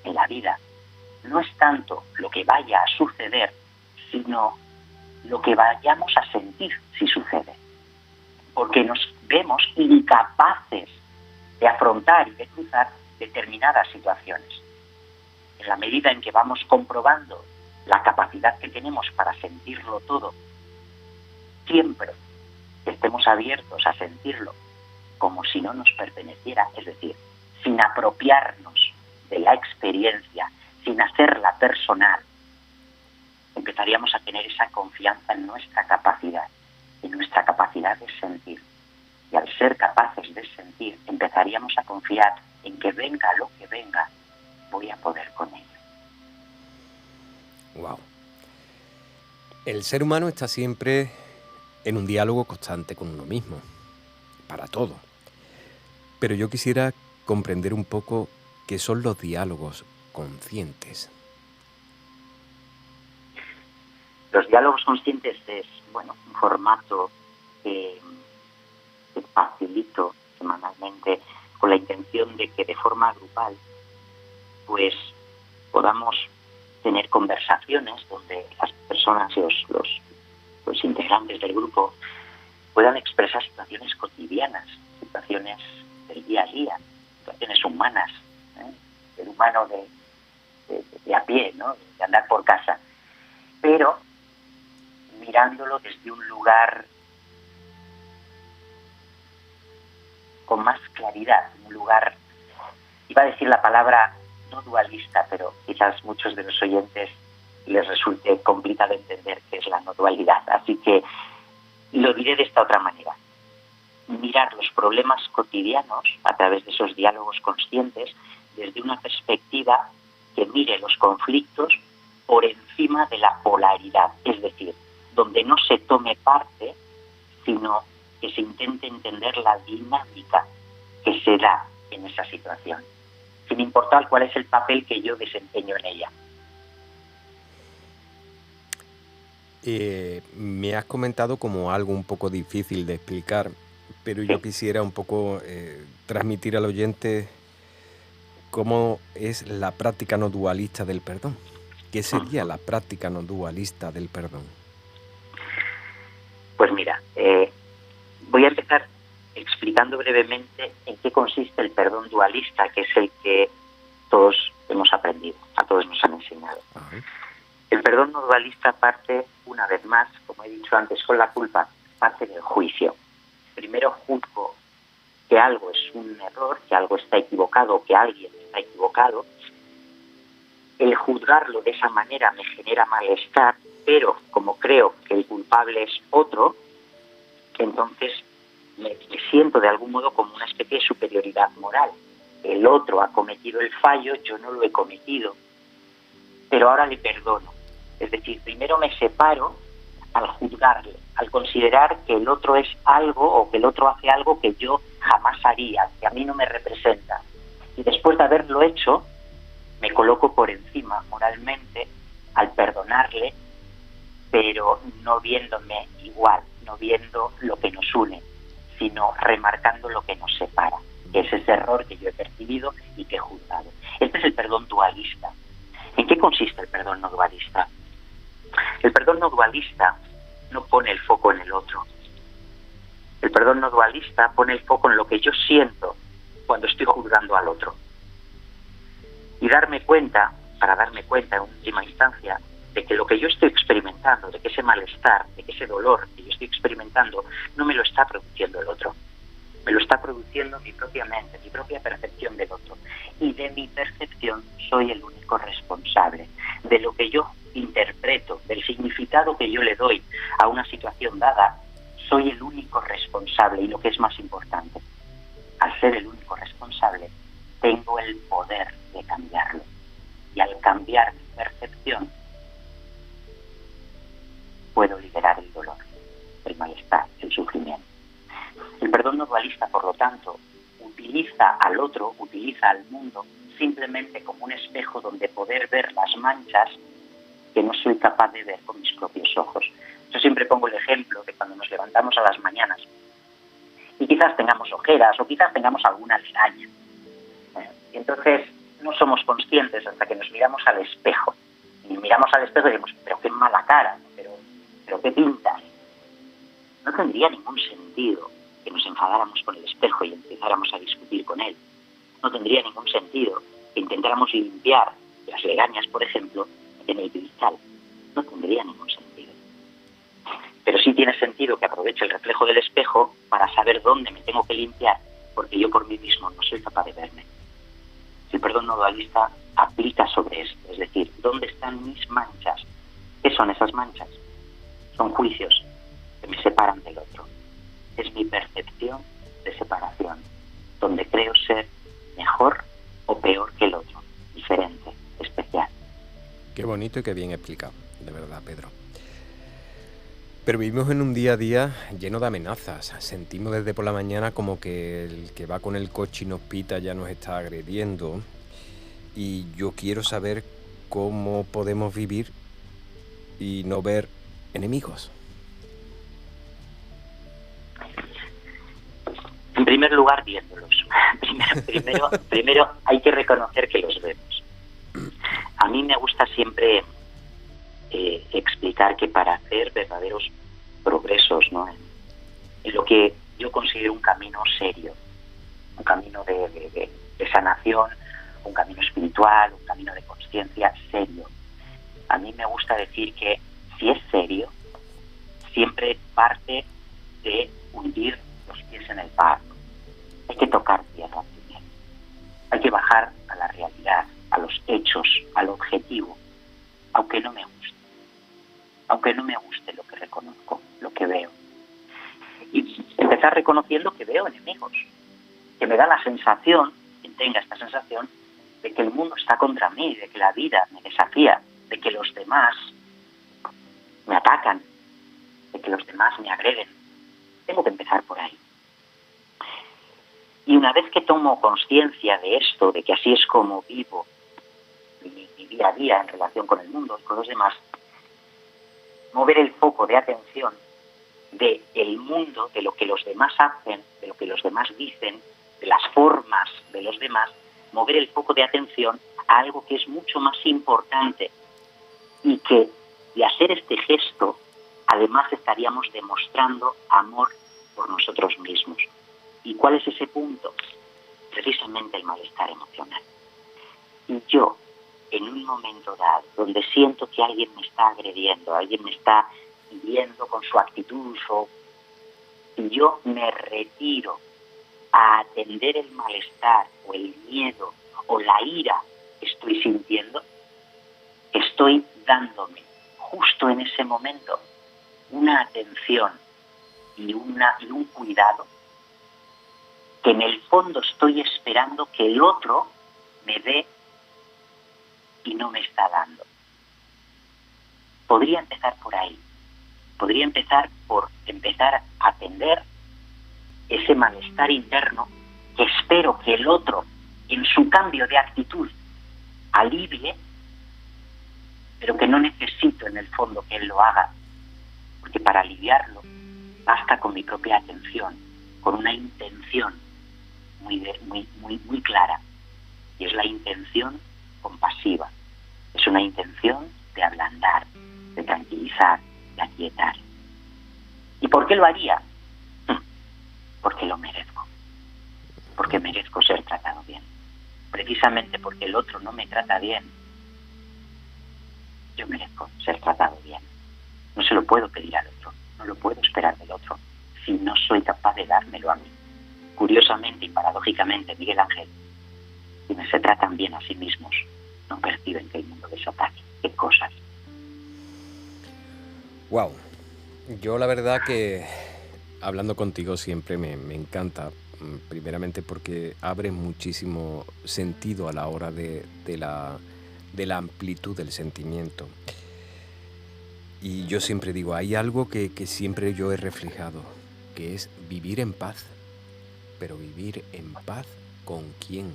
en la vida no es tanto lo que vaya a suceder, sino lo que vayamos a sentir si sucede. Porque nos vemos incapaces de afrontar y de cruzar determinadas situaciones. En la medida en que vamos comprobando la capacidad que tenemos para sentirlo todo, siempre que estemos abiertos a sentirlo como si no nos perteneciera, es decir, sin apropiarnos de la experiencia, sin hacerla personal, empezaríamos a tener esa confianza en nuestra capacidad de sentir. Y al ser capaces de sentir, empezaríamos a confiar en que venga lo que venga, voy a poder con ello. Wow. El ser humano está siempre en un diálogo constante con uno mismo, para todo. Pero yo quisiera comprender un poco qué son los diálogos conscientes. Los diálogos conscientes es, un formato que facilito semanalmente con la intención de que de forma grupal pues podamos tener conversaciones donde las personas y los integrantes del grupo puedan expresar situaciones cotidianas, situaciones del día a día, situaciones humanas, del humano de a pie, ¿no? De andar por casa, pero mirándolo desde un lugar con más claridad, un lugar, iba a decir la palabra no dualista, pero quizás muchos de los oyentes les resulte complicado entender qué es la no dualidad, así que lo diré de esta otra manera. Mirar los problemas cotidianos a través de esos diálogos conscientes desde una perspectiva que mire los conflictos por encima de la polaridad, es decir, donde no se tome parte, sino que se intente entender la dinámica que se da en esa situación, sin importar cuál es el papel que yo desempeño en ella. Me has comentado como algo un poco difícil de explicar, pero yo quisiera un poco transmitir al oyente cómo es la práctica no dualista del perdón. ¿Qué sería la práctica no dualista del perdón? Pues mira, voy a empezar explicando brevemente en qué consiste el perdón dualista, que es el que todos hemos aprendido, a todos nos han enseñado. El perdón no dualista parte, una vez más, como he dicho antes, con la culpa, parte del juicio. Primero juzgo que algo es un error, que algo está equivocado, que alguien está equivocado. El juzgarlo de esa manera me genera malestar, pero como creo que el culpable es otro, entonces me siento de algún modo como una especie de superioridad moral. El otro ha cometido el fallo, yo no lo he cometido, pero ahora le perdono. Es decir, primero me separo al juzgarle, al considerar que el otro es algo o que el otro hace algo que yo jamás haría, que a mí no me representa. Y después de haberlo hecho, me coloco por encima moralmente al perdonarle, pero no viéndome igual, no viendo lo que nos une, sino remarcando lo que nos separa, que es ese error que yo he percibido y que he juzgado. Este es el perdón dualista. ¿En qué consiste el perdón no dualista? El perdón no dualista no pone el foco en el otro. El perdón no dualista pone el foco en lo que yo siento cuando estoy juzgando al otro. Y para darme cuenta en última instancia, de que lo que yo estoy experimentando, de que ese malestar, de que ese dolor que yo estoy experimentando, no me lo está produciendo el otro. Me lo está produciendo mi propia mente, mi propia percepción del otro. Y de mi percepción soy el único responsable. De lo que yo interpreto, del significado que yo le doy a una situación dada, soy el único responsable. Y lo que es más importante, al ser el único responsable, tengo el poder de cambiarlo. Y al cambiar mi percepción, puedo liberar el dolor, el malestar, el sufrimiento. El perdón no dualista, por lo tanto, utiliza al otro, utiliza al mundo, simplemente como un espejo donde poder ver las manchas que no soy capaz de ver con mis propios ojos. Yo siempre pongo el ejemplo de cuando nos levantamos a las mañanas y quizás tengamos ojeras o quizás tengamos alguna lagaña. Y entonces no somos conscientes hasta que nos miramos al espejo. Y miramos al espejo y decimos, pero qué mala cara, pero qué pintas. No tendría ningún sentido que nos enfadáramos con el espejo y empezáramos a discutir con él. No tendría ningún sentido que intentáramos limpiar las legañas, por ejemplo, en el cristal. No tendría ningún sentido. Pero sí tiene sentido que aproveche el reflejo del espejo para saber dónde me tengo que limpiar, porque yo por mí mismo no soy capaz de verme. El perdón no dualista aplica sobre esto, es decir, ¿dónde están mis manchas? ¿Qué son esas manchas? Son juicios que me separan del otro. Es mi percepción de separación, donde creo ser mejor o peor que el otro, diferente, especial. Qué bonito y qué bien explicado, de verdad, Pedro. Pero vivimos en un día a día lleno de amenazas. Sentimos desde por la mañana como que el que va con el coche y nos pita ya nos está agrediendo. Y yo quiero saber cómo podemos vivir y no ver enemigos. En primer lugar, viéndolos. Primero hay que reconocer que los vemos. A mí me gusta siempre explicar que para hacer verdaderos progresos, ¿no?, en lo que yo considero un camino serio, un camino de sanación, un camino espiritual, un camino de conciencia serio. A mí me gusta decir que si es serio, siempre parte de hundir los pies en el barro. Hay que tocar tierra primero. Hay que bajar a la realidad, a los hechos, al objetivo, aunque no me guste. Aunque no me guste lo que reconozco, lo que veo. Y empezar reconociendo que veo enemigos, que me da la sensación, quien tenga esta sensación, de que el mundo está contra mí, de que la vida me desafía, de que los demás me atacan, de que los demás me agreden. Tengo que empezar por ahí. Y una vez que tomo conciencia de esto, de que así es como vivo mi día a día en relación con el mundo y con los demás, mover el foco de atención de el mundo, de lo que los demás hacen, de lo que los demás dicen, de las formas de los demás, mover el foco de atención a algo que es mucho más importante y que de hacer este gesto además estaríamos demostrando amor por nosotros mismos. ¿Y cuál es ese punto? Precisamente el malestar emocional. Y yo, en un momento dado, donde siento que alguien me está agrediendo, alguien me está hiriendo con su actitud, y yo me retiro a atender el malestar o el miedo o la ira que estoy sintiendo, estoy dándome justo en ese momento una atención y un cuidado que en el fondo estoy esperando que el otro me dé y no me está dando. Podría empezar por ahí. Podría empezar por empezar a atender ese malestar interno que espero que el otro, en su cambio de actitud, alivie, pero que no necesito en el fondo que él lo haga, porque para aliviarlo basta con mi propia atención, con una intención muy clara, y es la intención compasiva. Es una intención de ablandar, de tranquilizar, de aquietar. ¿Y por qué lo haría? Porque lo merezco. Porque merezco ser tratado bien. Precisamente porque el otro no me trata bien, yo merezco ser tratado bien. No se lo puedo pedir al otro, no lo puedo esperar del otro, si no soy capaz de dármelo a mí. Curiosamente y paradójicamente, Miguel Ángel, quienes se tratan bien a sí mismos no perciben que el mundo les ataque. ¿Qué cosas? Wow. Yo la verdad que hablando contigo siempre me encanta, primeramente porque abre muchísimo sentido a la hora de la amplitud del sentimiento. Y yo siempre digo, hay algo que siempre yo he reflejado, que es vivir en paz. Pero vivir en paz ¿con quién?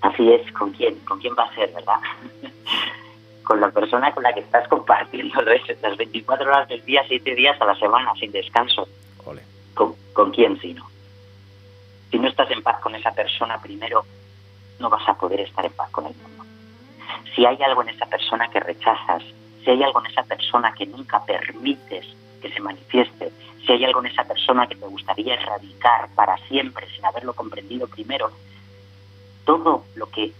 Así es, ¿con quién? ¿Con quién va a ser, verdad? Con la persona con la que estás compartiendo las 24 horas del día, 7 días a la semana, sin descanso. Ole. ¿Con quién si no? Si no estás en paz con esa persona, primero no vas a poder estar en paz con el mundo. Si hay algo en esa persona que rechazas, si hay algo en esa persona que nunca permites que se manifieste, si hay algo en esa persona que te gustaría erradicar para siempre sin haberlo comprendido primero, todo lo que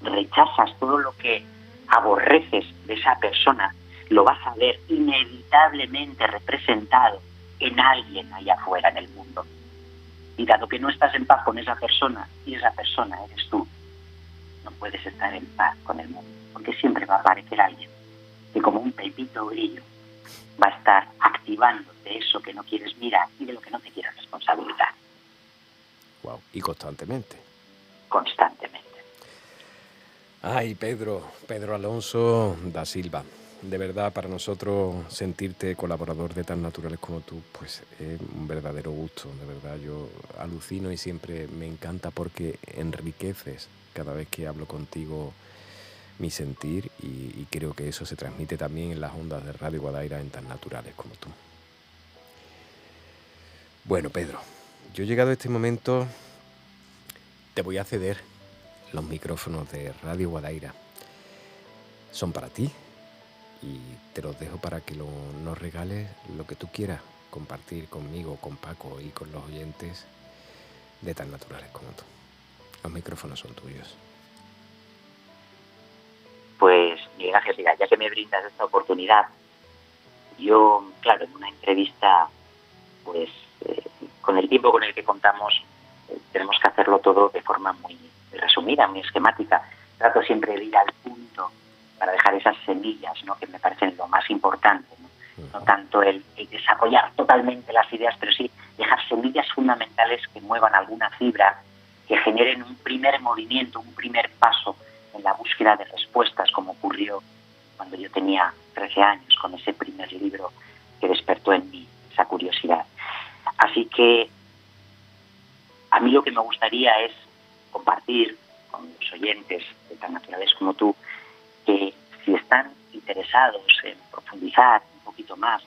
rechazas, todo lo que aborreces de esa persona, lo vas a ver inevitablemente representado en alguien allá afuera en el mundo. Y dado que no estás en paz con esa persona, y esa persona eres tú, no puedes estar en paz con el mundo, porque siempre va a aparecer alguien que como un pepito brillo va a estar activándote eso que no quieres mirar y de lo que no te quieres responsabilizar. Wow. Y constantemente. Constantemente. Ay, Pedro Alonso da Silva. De verdad, para nosotros sentirte colaborador de tan naturales como tú, pues es un verdadero gusto. De verdad, yo alucino y siempre me encanta porque enriqueces cada vez que hablo contigo mi sentir y creo que eso se transmite también en las ondas de Radio Guadaira en tan naturales como tú. Bueno, Pedro, yo he llegado a este momento, te voy a ceder los micrófonos de Radio Guadaira. Son para ti y te los dejo para que nos regales lo que tú quieras compartir conmigo, con Paco y con los oyentes de tan naturales como tú. Los micrófonos son tuyos. Pues, Miguel Ángel, ya que me brindas esta oportunidad, yo, claro, en una entrevista, pues, con el tiempo con el que contamos, tenemos que hacerlo todo de forma muy resumida, muy esquemática. Trato siempre de ir al punto para dejar esas semillas, ¿no?, que me parecen lo más importante, no tanto el desarrollar totalmente las ideas, pero sí dejar semillas fundamentales que muevan alguna fibra, que generen un primer movimiento, un primer paso en la búsqueda de respuestas, como ocurrió cuando yo tenía 13 años, con ese primer libro que despertó en mí esa curiosidad. Así que a mí lo que me gustaría es compartir con los oyentes de tan naturales como tú, que si están interesados en profundizar un poquito más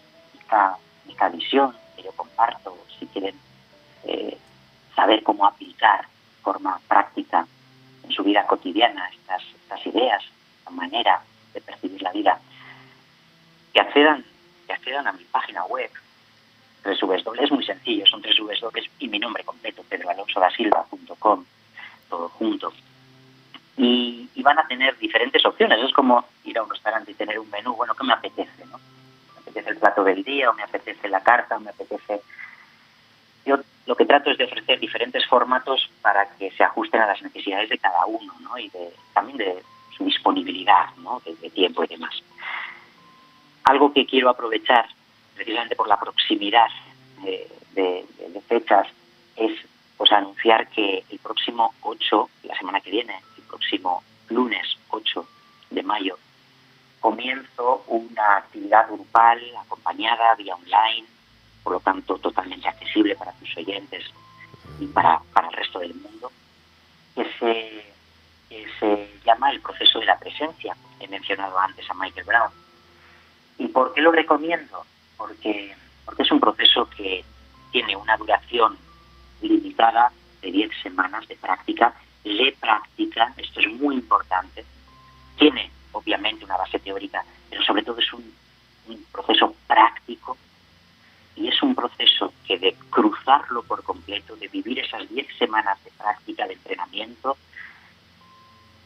esta visión que yo comparto, si quieren saber cómo aplicar de forma práctica en su vida cotidiana estas ideas, esta manera de percibir la vida, que accedan a mi página web, www, es muy sencillo, son www y mi nombre completo, pedroalonsodasilva.com, todo junto. Y van a tener diferentes opciones. Es como ir a un restaurante y tener un menú. Bueno, ¿qué me apetece, no? ¿Me apetece el plato del día o me apetece la carta o me apetece...? Yo lo que trato es de ofrecer diferentes formatos para que se ajusten a las necesidades de cada uno, ¿no? Y también de su disponibilidad, ¿no? De tiempo y demás. Algo que quiero aprovechar, precisamente por la proximidad de fechas, es pues anunciar que el próximo 8, la semana que viene, el próximo lunes 8 de mayo, comienzo una actividad grupal acompañada vía online, por lo tanto totalmente accesible para tus oyentes y para el resto del mundo, que se llama el proceso de la presencia. He mencionado antes a Michael Brown. ¿Y por qué lo recomiendo? Porque es un proceso que tiene una duración limitada de 10 semanas de práctica, esto es muy importante, tiene obviamente una base teórica, pero sobre todo es un proceso práctico y es un proceso que de cruzarlo por completo, de vivir esas 10 semanas de práctica, de entrenamiento,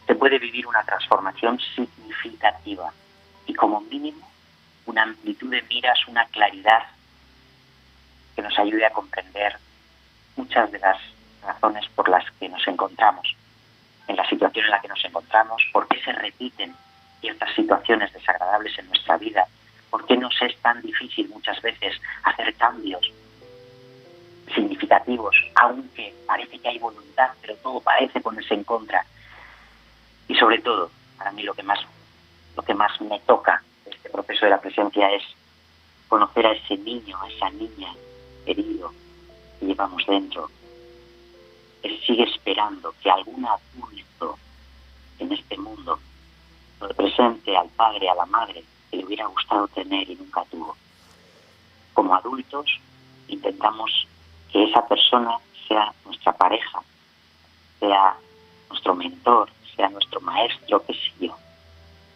se puede vivir una transformación significativa y como mínimo una amplitud de miras, una claridad que nos ayude a comprender muchas de las razones por las que nos encontramos, en la situación en la que nos encontramos, por qué se repiten ciertas situaciones desagradables en nuestra vida, por qué nos es tan difícil muchas veces hacer cambios significativos, aunque parece que hay voluntad, pero todo parece ponerse en contra. Y sobre todo, para mí lo que más me toca de este proceso de la presencia es conocer a ese niño, a esa niña herido que llevamos dentro. Él sigue esperando que algún adulto en este mundo lo represente al padre, a la madre que le hubiera gustado tener y nunca tuvo. Como adultos intentamos que esa persona sea nuestra pareja, sea nuestro mentor, sea nuestro maestro, qué sé yo.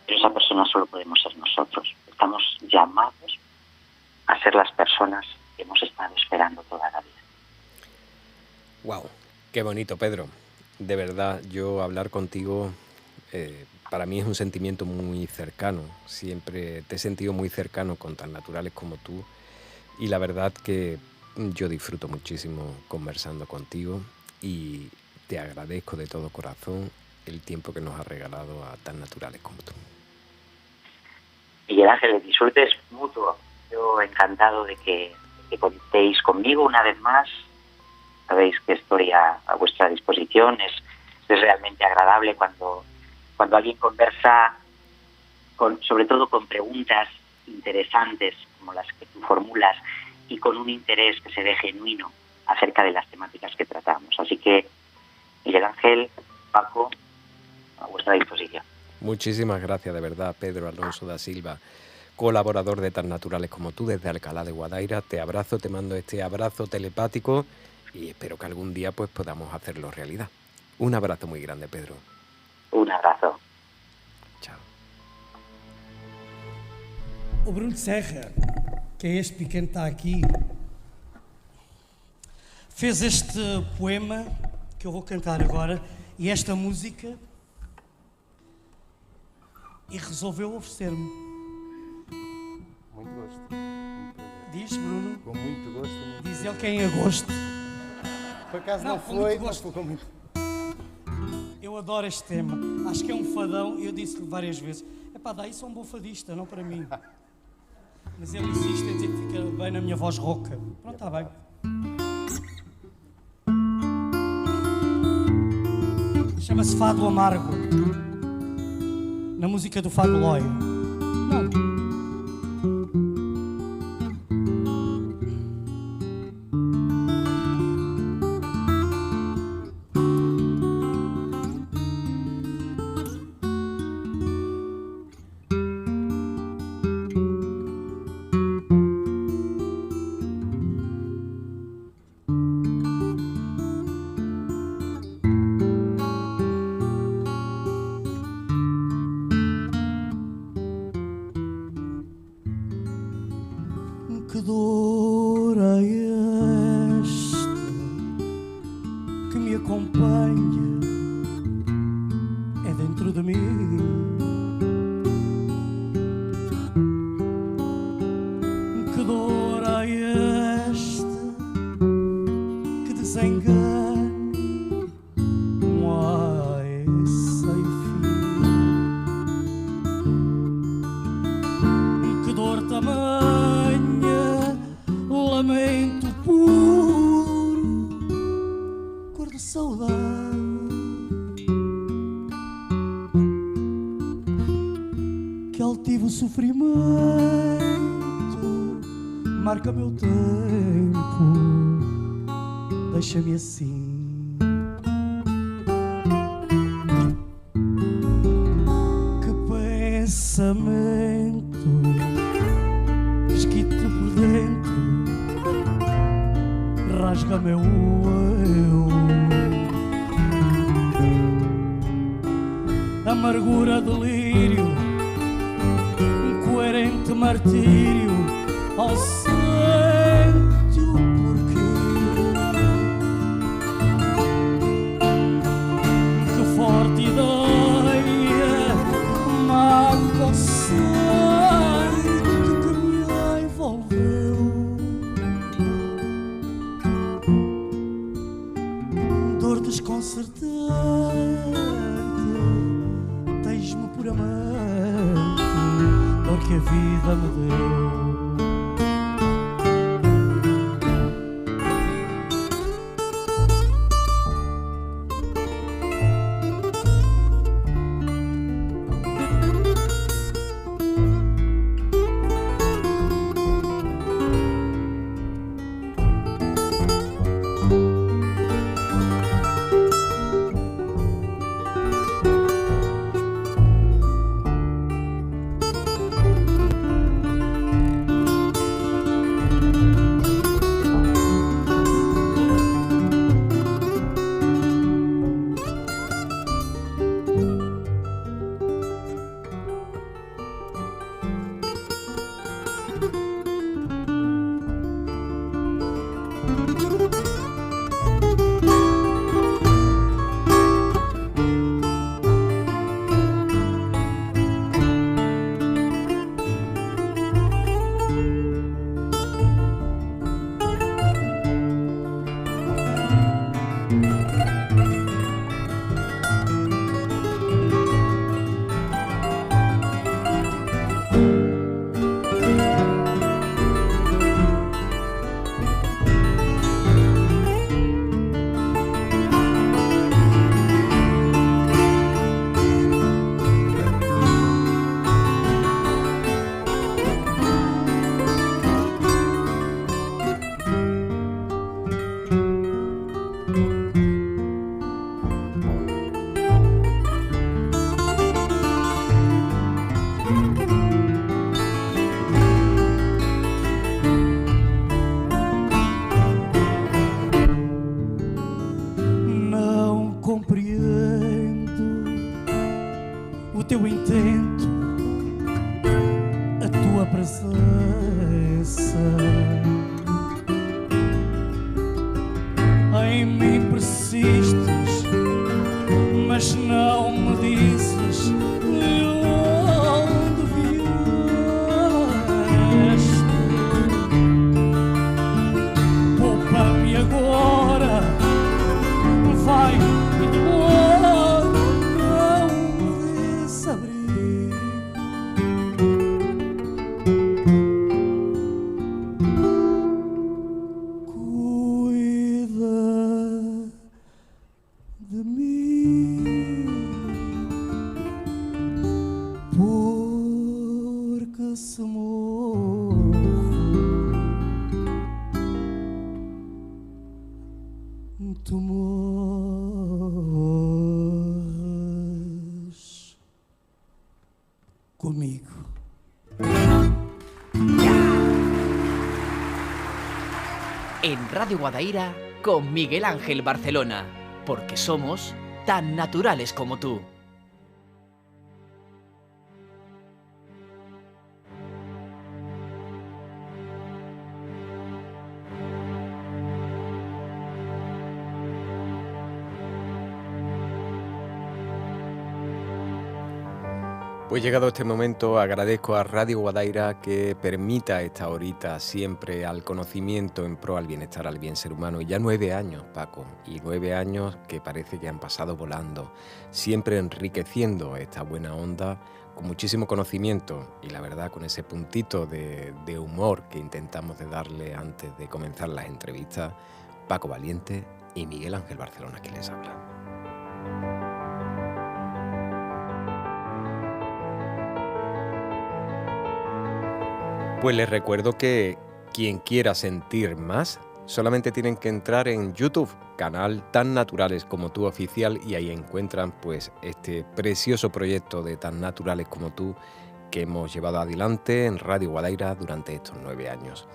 Pero esa persona solo podemos ser nosotros. Estamos llamados a ser las personas que hemos estado esperando toda la vida. Wow, qué bonito, Pedro. De verdad, yo hablar contigo para mí es un sentimiento muy cercano. Siempre te he sentido muy cercano con tan naturales como tú y la verdad que yo disfruto muchísimo conversando contigo y te agradezco de todo corazón el tiempo que nos has regalado a tan naturales como tú. Miguel Ángel, el disfrute es mutuo. Yo encantado de que contéis conmigo una vez más. Sabéis que estoy a vuestra disposición. Es realmente agradable cuando alguien conversa, sobre todo con preguntas interesantes como las que tú formulas y con un interés que se ve genuino acerca de las temáticas que tratamos. Así que, Miguel Ángel, Paco, a vuestra disposición. Muchísimas gracias, de verdad, Pedro Alonso da Silva, colaborador de Tan Naturales como tú desde Alcalá de Guadaira. Te abrazo, te mando este abrazo telepático y espero que algún día pues podamos hacerlo realidad. Un abrazo muy grande, Pedro. Un abrazo. Chao. O Bruno Serra, que é este pequeno que está aqui, fez este poema que eu vou cantar agora e esta música e resolveu oferecer-me. Muito gosto. Diz, Bruno? Com muito gosto. Diz ele que é em agosto. Por acaso não foi, mas foi com muito. Eu adoro este tema. Acho que é um fadão. Eu disse-lhe várias vezes: epá, dá isso a um bom fadista, não para mim. Mas ele insiste em dizer que fica bem na minha voz rouca. Pronto, está bem. Chama-se Fado Amargo. Na música do Fado Lói. Não. que me acompanha é dentro de mim. Que dor há esta, que desengano, não há sem fim. Que dor tamanha, lamento puro, cor de saudade. Que altivo sofrimento marca meu tempo, deixa-me assim. Que pensamento esquito por dentro rasga meu eu. Amargura, delírio, incoerente martírio, ao sente o porquê. Que forte ideia marca o sangue que me envolveu. Dor desconcertante, tens-me por amante, dor que a vida me deu. Teu intento, a tua presença. Em mim persistes, mas não me dizes de onde vieste. Poupa-me agora, vai embora. Se morro, tu morres comigo. En Radio Guadaira con Miguel Ángel Barcelona, porque somos tan naturales como tú. Pues llegado este momento, agradezco a Radio Guadaira que permita esta horita siempre al conocimiento en pro al bienestar, al bien ser humano. Y ya 9 años, Paco, y 9 años que parece que han pasado volando, siempre enriqueciendo esta buena onda con muchísimo conocimiento y la verdad con ese puntito de humor que intentamos de darle antes de comenzar las entrevistas. Paco Valiente y Miguel Ángel Barcelona, que les habla. Pues les recuerdo que quien quiera sentir más, solamente tienen que entrar en YouTube, canal Tan Naturales como Tú oficial, y ahí encuentran pues este precioso proyecto de Tan Naturales como Tú que hemos llevado adelante en Radio Guadaira durante estos 9 años.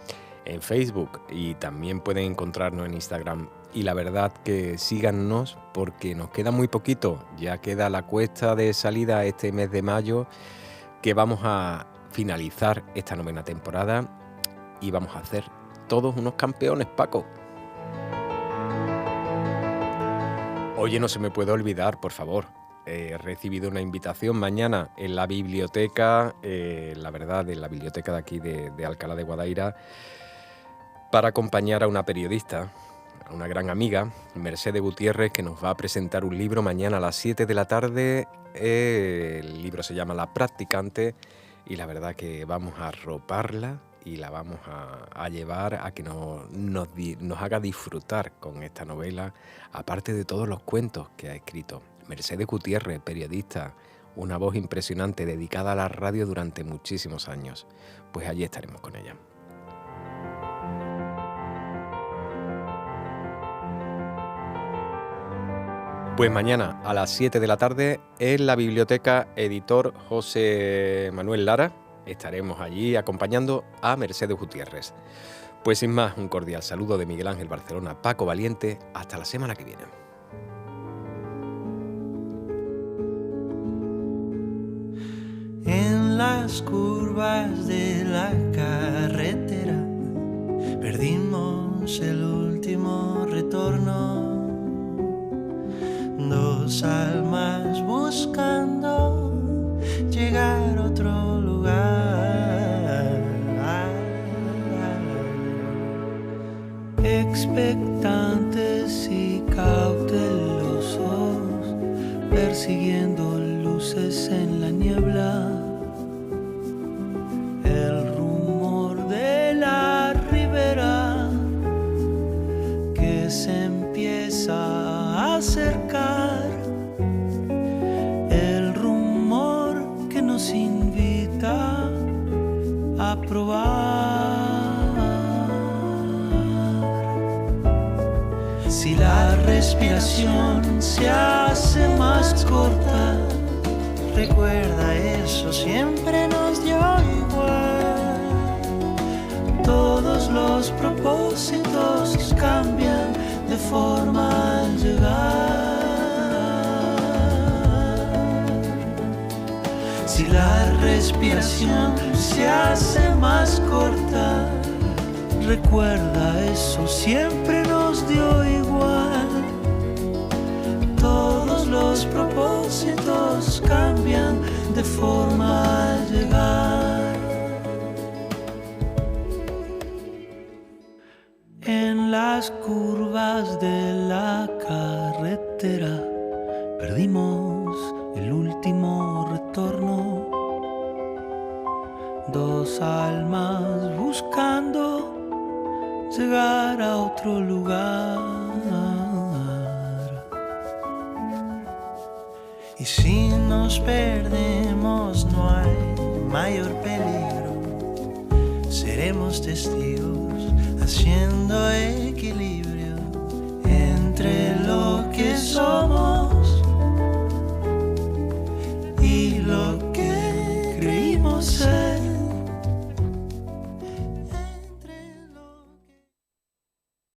En Facebook, y también pueden encontrarnos en Instagram. Y la verdad que síganos porque nos queda muy poquito, ya queda la cuesta de salida este mes de mayo, que vamos a finalizar esta 9ª temporada y vamos a hacer todos unos campeones, Paco. Oye, no se me puede olvidar, por favor, he recibido una invitación mañana en la biblioteca, la verdad, en la biblioteca de aquí de Alcalá de Guadaira, para acompañar a una periodista, a una gran amiga, Mercedes Gutiérrez, que nos va a presentar un libro mañana a las 7 de la tarde. El libro se llama La Practicante. Y la verdad que vamos a arroparla y la vamos a llevar a que nos haga disfrutar con esta novela, aparte de todos los cuentos que ha escrito. Mercedes Gutiérrez, periodista, una voz impresionante dedicada a la radio durante muchísimos años. Pues allí estaremos con ella. Pues mañana a las 7 de la tarde en la biblioteca Editor José Manuel Lara estaremos allí acompañando a Mercedes Gutiérrez. Pues sin más, un cordial saludo de Miguel Ángel Barcelona, Paco Valiente, hasta la semana que viene. En las curvas de la carretera perdimos el último retorno. Dos almas buscando llegar a otro lugar, expectantes y cautelosos, persiguiendo luces en la niebla. El rumor de la ribera que se empieza a acercar, el rumor que nos invita a probar. Si la respiración se hace más corta, recuerda eso siempre nos dio igual. Todos los propósitos cambian de forma al llegar. Si la respiración se hace más corta, recuerda eso siempre nos dio igual. Todos los propósitos cambian de forma al llegar. En las curvas de la carretera perdimos el último retorno. Dos almas buscando llegar a otro lugar. Y si nos perdemos no hay mayor peligro. Seremos testigos haciendo